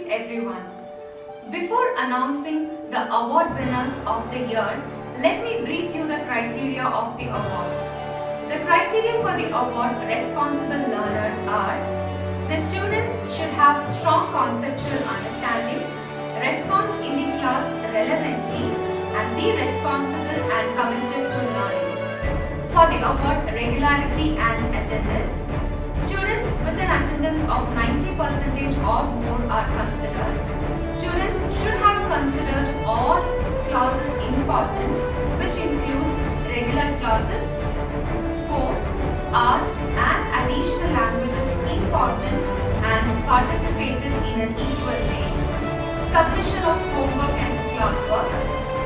Greetings everyone. Before announcing the award winners of the year, let me brief you the criteria of the award. The criteria for the award responsible learner are: the students should have strong conceptual understanding, respond in the class relevantly, and be responsible and committed to learning. For the award regularity and attendance, students with an attendance of 90% or more are considered. Students should have considered all classes important, which includes regular classes, sports, arts and additional languages important and participated in an equal way. Submission of homework and classwork.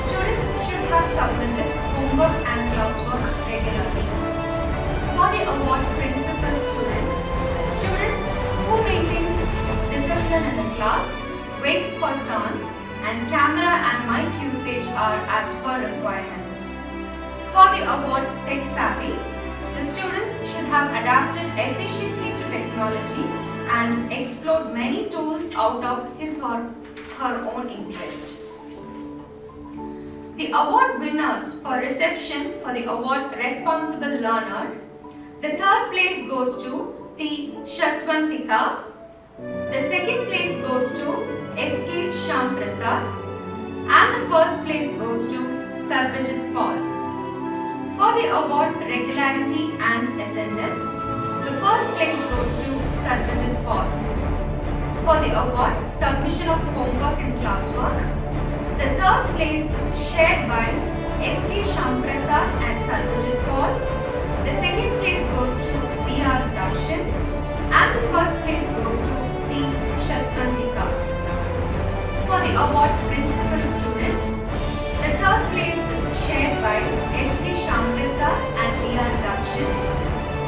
Students should have submitted homework and classwork regularly. For the award principal student, students who maintains discipline in the class, waits for turns, and camera and mic usage are as per requirements. For the award tech savvy, the students should have adapted efficiently to technology and explored many tools out of his or her own interest. The award winners for reception for the award responsible learner, the third place goes to T. Shaswantika, the second place goes to S.K. Shyam Prasad, and the first place goes to Sarvajit Paul. For the award regularity and attendance, the first place goes to Sarvajit Paul. For the award submission of homework and classwork, the third place is shared by S.K. Shyam Prasad and Sarvajit Paul. The second place goes to B.R. Dakshin, and the first place goes to T. Shaswantika. For the award principal student, the third place is shared by S.K. Shyam Prasad and B.R. Dakshin.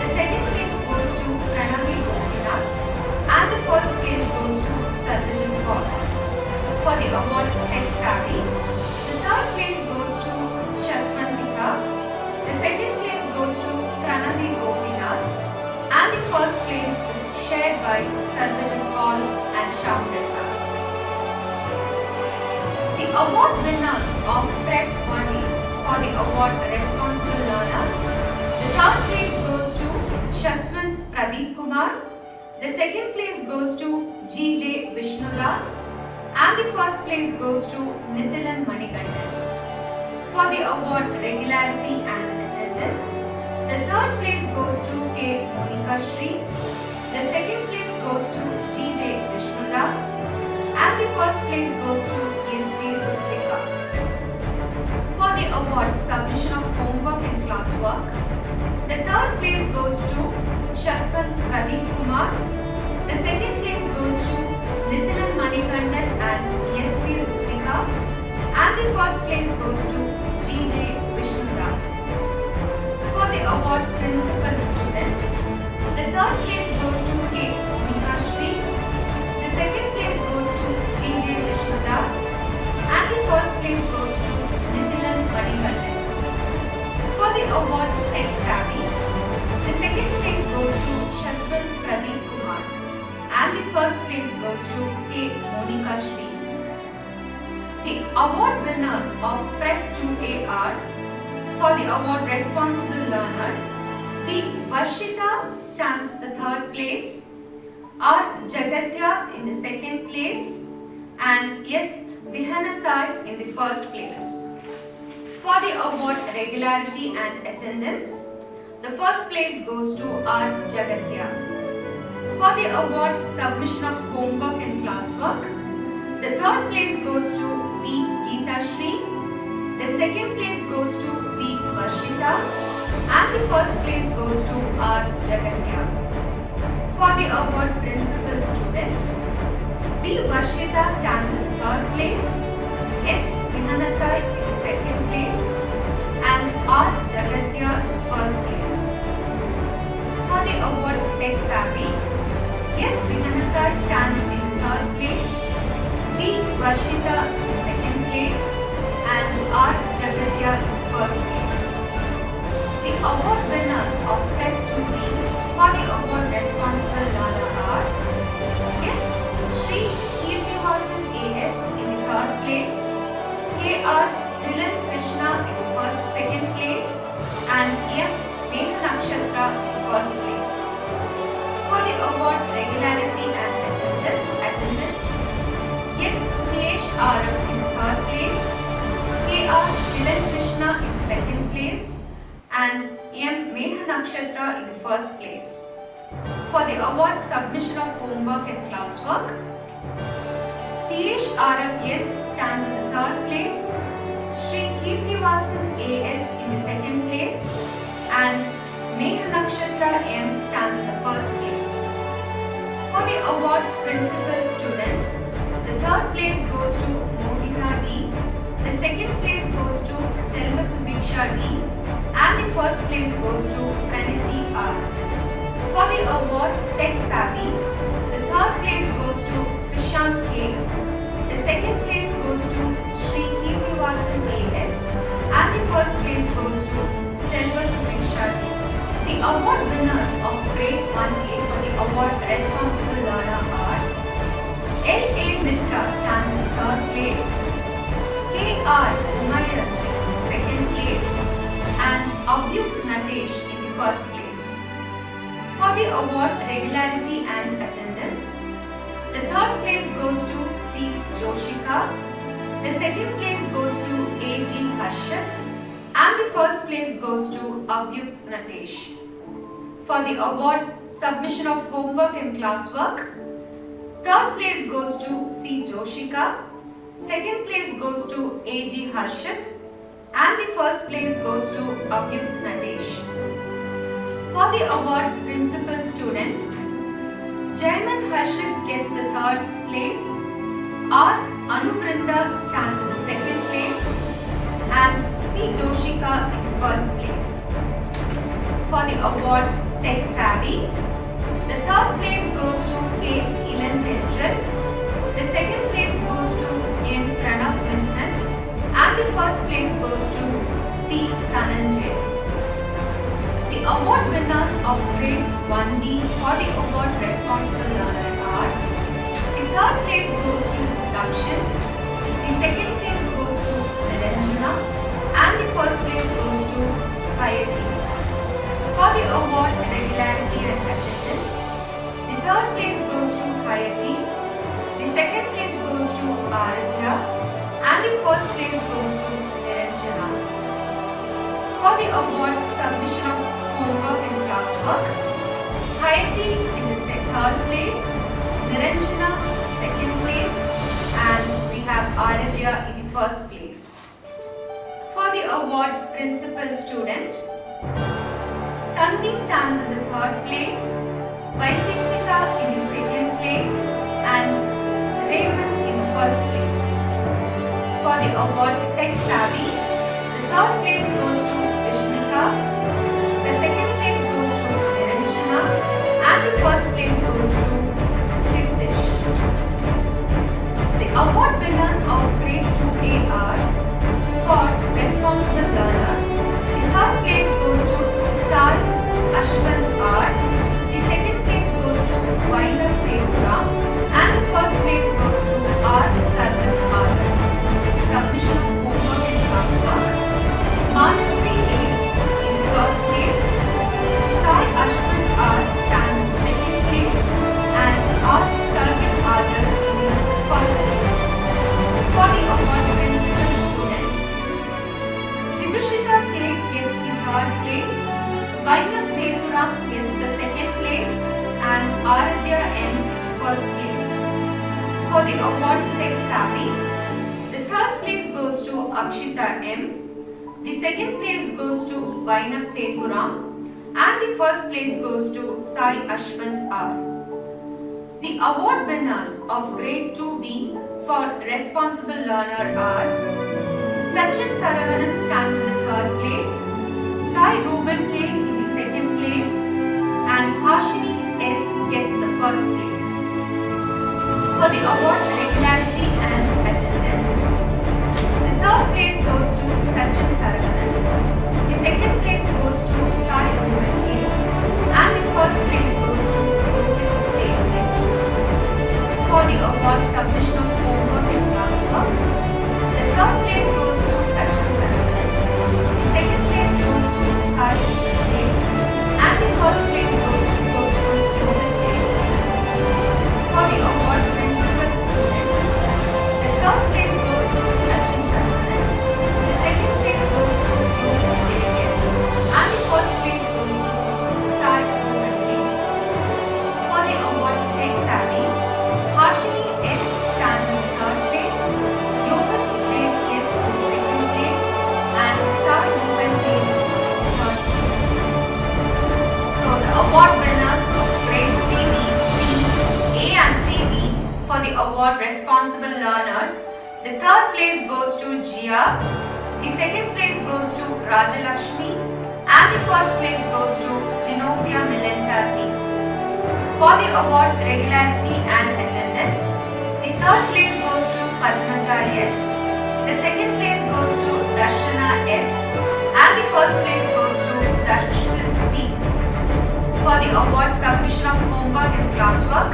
The second place goes to Pranavi Gopinath, and the first place goes to Sarvajit Paul. For the award tech savvy, the third place goes to Shaswantika, the second place goes to Pranavi Gopinath, and the first place is shared by Sarvajit Paul and Shyam Prasad. The award winners of Prep 1A for the award responsible learner, the third place goes to Shaswant Pradeep Kumar, the second place goes to G.J. Vishnudas, and the first place goes to Nithilan Manikandan. For the award regularity and attendance, the third place goes to K. Monika Shri, the second place goes to G.J. Vishnudas, and the first place goes to S.V. Rutvika. For the award submission of homework and classwork, the third place goes to Shaswant Pradeep Kumar, the second place goes to Nithilan Manikandan and S.V. Rutvika, and the first place goes to G.J. Vishnudas. For the award principal student, the third place goes to K. Monika Shri, the second place goes to G.J. Vishnudas, and the first place goes to Nithilan Manikandan. For the award tech savvy, the second place goes to Shaswant Pradeep Kumar, and the first place goes to K. Monika Shri. The award winners of Prep 2A are: for the award responsible learner, B. Varshita stands the third place, R. Jagatya in the second place, and S. Vihanasai in the first place. For the award regularity and attendance, the first place goes to R. Jagatya. For the award submission of homework and classwork, the third place goes to B. Geeta Shri, the second place goes to B. Varshita, and the first place goes to R. Jagatya. For the award principal student, B. Varshita stands in the third place, S. Vihanasai in the second place, and R. Jagatya in the first place. For the award tech savvy, S. Vihanasai stands in the third place, B. Varshita in the second place, and R. Jagatya in the first place. The award winners of Prep 2B for the award responsible learner are S. Sri Kirtiman third place, K.R. Dylan Krishna in the second place, and M. Megha Nakshatra in first place. For the award regularity and attendance, yes, Kriyesh Arab in the third place, K.R. Dylan Krishna in the second place, and M. Megha Nakshatra in the first place. For the award submission of homework and classwork, Kriyesh Arab yes stands in the third place, Shri Kirtivasan A.S. in the second place, and Megha Nakshatra M stands in the first place. For the award principal student, the third place goes to Mohita D, the second place goes to Selva Subiksha D, and the first place goes to Praniti R. For the award Tech Savvy, the third place goes to Prashant K, the second place goes to Shri Kirtivasan A.S. and the first place goes to Selva Subiksha D. The award winners of grade 1A for the award responsible learner are L.A. Mitra stands in the third place, K.R. Umayan in the second place, and Abhyukt Natesh in the first place. For the award regularity and attendance, the third place goes to C. Joshika, the second place goes to A.G. Harshat, and the first place goes to Abhyukt Natesh. For the award submission of homework and classwork, third place goes to C. Joshika, second place goes to A.G. Harshat, and the first place goes to Abhyukt Natesh. For the award principal student, Jaiman Harshit gets the third place, R. Anubrinda stands in the second place, and C. Joshika in the first place. For the award Tech Savvy, the third place goes to K. Ilan Tendral, the second place goes to N. Pranav Mithran, and the first place goes to T. Dhananjay. The award winners of grade 1B for the award responsible learner are: the third place goes to Dakshin, the second place goes to Niranjana, and the first place goes to Hayati. For the award regularity and attendance, the third place goes to Hayati, the second place goes to Aradhya, and the first place goes to Niranjana. For the award submission of homework and classwork, Hayati in the third place, Niranjana in the second place, and we have Aradhya in the first place. For the award principal student, Tanvi stands in the third place, Vaisiksika in the second place, and Raven in the first place. For the award Tech Savvy, the third place goes to Vishnika, the second place goes to Niranjana, and the first place goes to Tirtish. The award winners of grade 2A are: for responsible learner, the third place goes to Sai Ashwin R, the second place goes to Vainav Sethuram, and the first place goes to R. Sarvan Arad. Submission of homework and classwork, Manasvi A in the third place, Sai Ashwin R stands in second place, and R. Sarvan Arad in the first place. For the award principal student, Vibhushika K gets the third place, Vainav Sethuram gets the second place, and Aradhya M in the first place. For the award Tech Savvy, the third place goes to Akshita M, the second place goes to Vainav Sethuram, and the first place goes to Sai Ashwant R. The award winners of grade 2B for responsible learner are: Sachin Saravanan stands in the third place, Sai Ruben K in the second place, and Hashini S gets the first place. For the award regularity and attendance, the third place goes to Sachin Saravanan, the second place goes to Sai Ruben K, and the first place goes to Rohit A.S. For the award submission of homework and class classwork. The third place goes to Sachin Saravanan. The second place goes to Sai Mukherjee. And the first place goes to Yogan Davis. For the award principal student, the third place goes to Sachin Saravanan. The second place goes to Yogan Davis. And the first place goes to Sai Mukherjee. For the award Tech Savvy, Harshini S. stands in the third place, Yogan Dev S. in the second place, and Sai Mukherjee in the third place. So the award winners of grade 3B, A and 3B for the award Responsible Learner, the third place goes to Jia, the second place goes to Rajalakshmi, and the first place goes to Zenobia Milenta T. For the award Regularity and Attendance, the third place goes to Padmaja S, the second place goes to Darshana S, and the first place goes to Darshana B. For the award Submission of Homework and Classwork,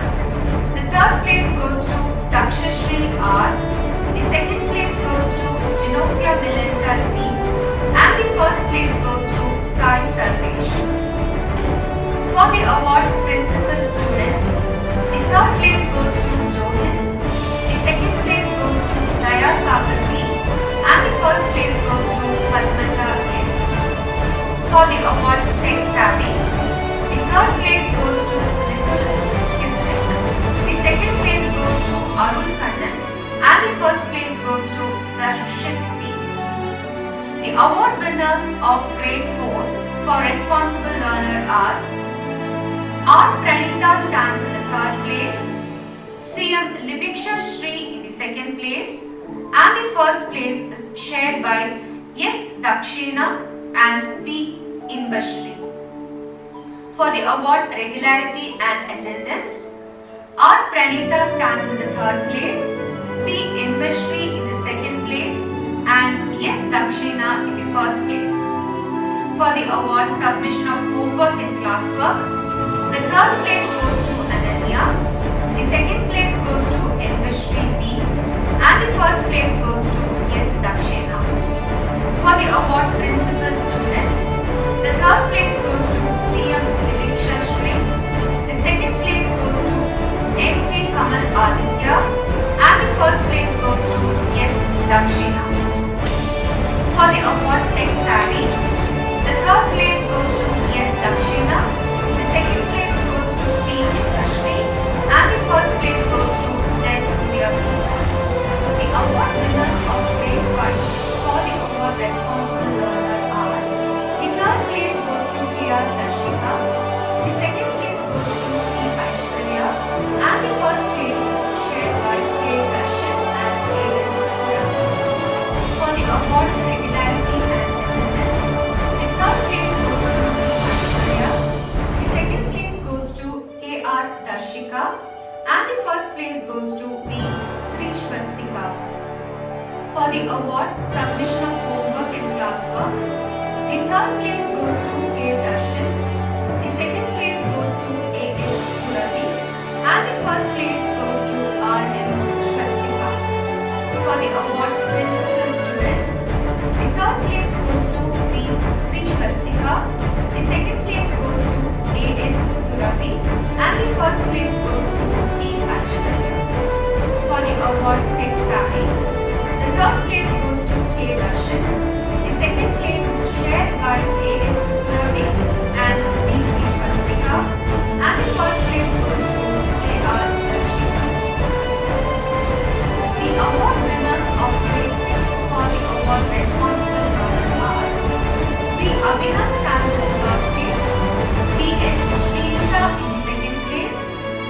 the third place goes to Dakshashri R, the second place goes to Zenobia Milenta T, and the first place goes to Sai Sarvesh. For the award Principal Student, the third place goes to Johan, the second place goes to Daya Sagar B, and the first place goes to Padmaja S. For the award Tech Savvy, the third place goes to Nitul Kithrik, the second place goes to Arun Kannan, and the first place goes to Darshit B. The award winners of grade 4 for Responsible Learner are R. Pranita stands in the third place, CM Libiksha Shri in the second place, and the first place is shared by S. Dakshina and P. Inbashri. For the award Regularity and Attendance, R. Pranita stands in the third place, P. Inbashri in the second place, and S. Dakshina in the first place. For the award Submission of Homework and Classwork, the third place goes to Ananya, the second place goes to Inbashri B, and the first place goes to S. Dakshina. For the award Principal Student, the third place goes to CM Libiksha Shri, the second place goes to M.K. Kamal Aditya, and the first place goes to S. Dakshina. For the award Tech Savvy, the third place goes to S. Dakshina, the second place goes to P. Industry, and the first place goes to Jai Surya B. The award winners of grade 5 for the award Responsible Learner are: the third place goes to K.R. Darshika, the second place goes to P. Aishwarya, and the first place is shared by K. Darshan and A.S. Surya. For the award Regularity and Attendance, the third place goes to P. Aishwarya, the second place goes to K.R. Darshika, and the first place goes to B. Sri Swastika. For the award Submission of Homework and Classwork, the third place goes to K. Darshan, the second place goes to A.S. Surati, and the first place goes to R.M. Swastika. For the award Principal Student, the third place goes to B. Sri Swastika, the second place goes to A.S. Surabhi, and the first place goes to P. Aishwarya. For the award Tech Savvy, the third place goes to K. Darshan, the second place is shared by A.S. Surabhi and B. Sri Swastika, and the first place goes to K.R. Darshika. The award winners of grade 6 for the award Responsible Learner are: B. Abhinav stands in the third place, B.S. Srinita in the second place,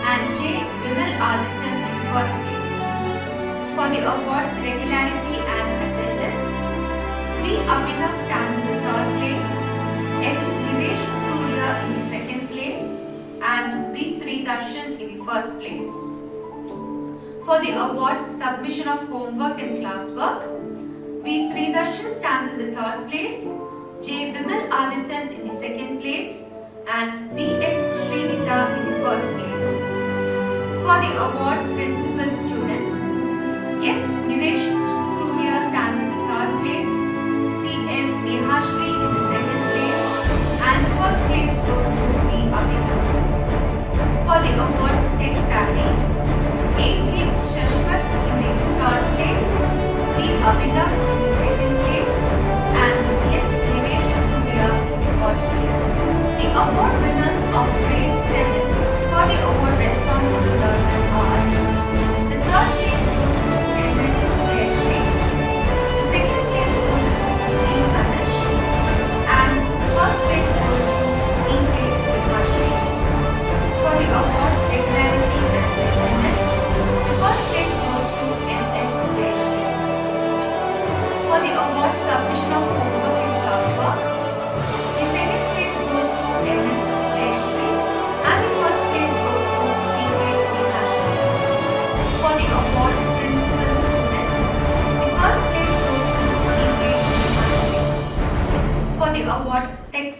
and J. Vimal Adityan in the first place. For the award Regularity and Attendance, B. Abhinav stands in the third place, S. Nivesh Surya in the second place, and B. Sri Darshan in the first place. For the award Submission of Homework and Classwork, B. Sri Darshan stands in the third place, J. Vimal Adityan in the second place, and B.S. Srinita in the first place. For the award Principal Student, S. Nivesh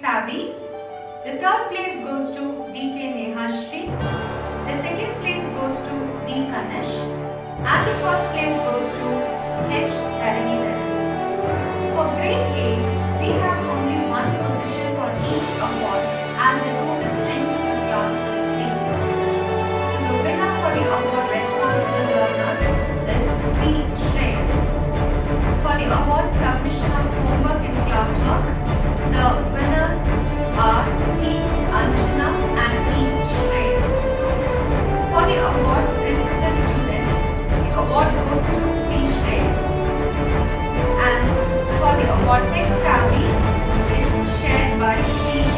savvy. The third place goes to D.K. Nehashri. The second place goes to D. Kanish. And the first place goes to H. Dharanidharan. For grade 8, we have only one position for each award as the total strength of the class is 3. So the winner for the award responsible learner is B. Shreyas. For the award submission of homework and classwork, the winners are T. Anjana and P. Shreyas. For the award principal student, the award goes to P. Shreyas. And for the award tech savvy, it's shared by P.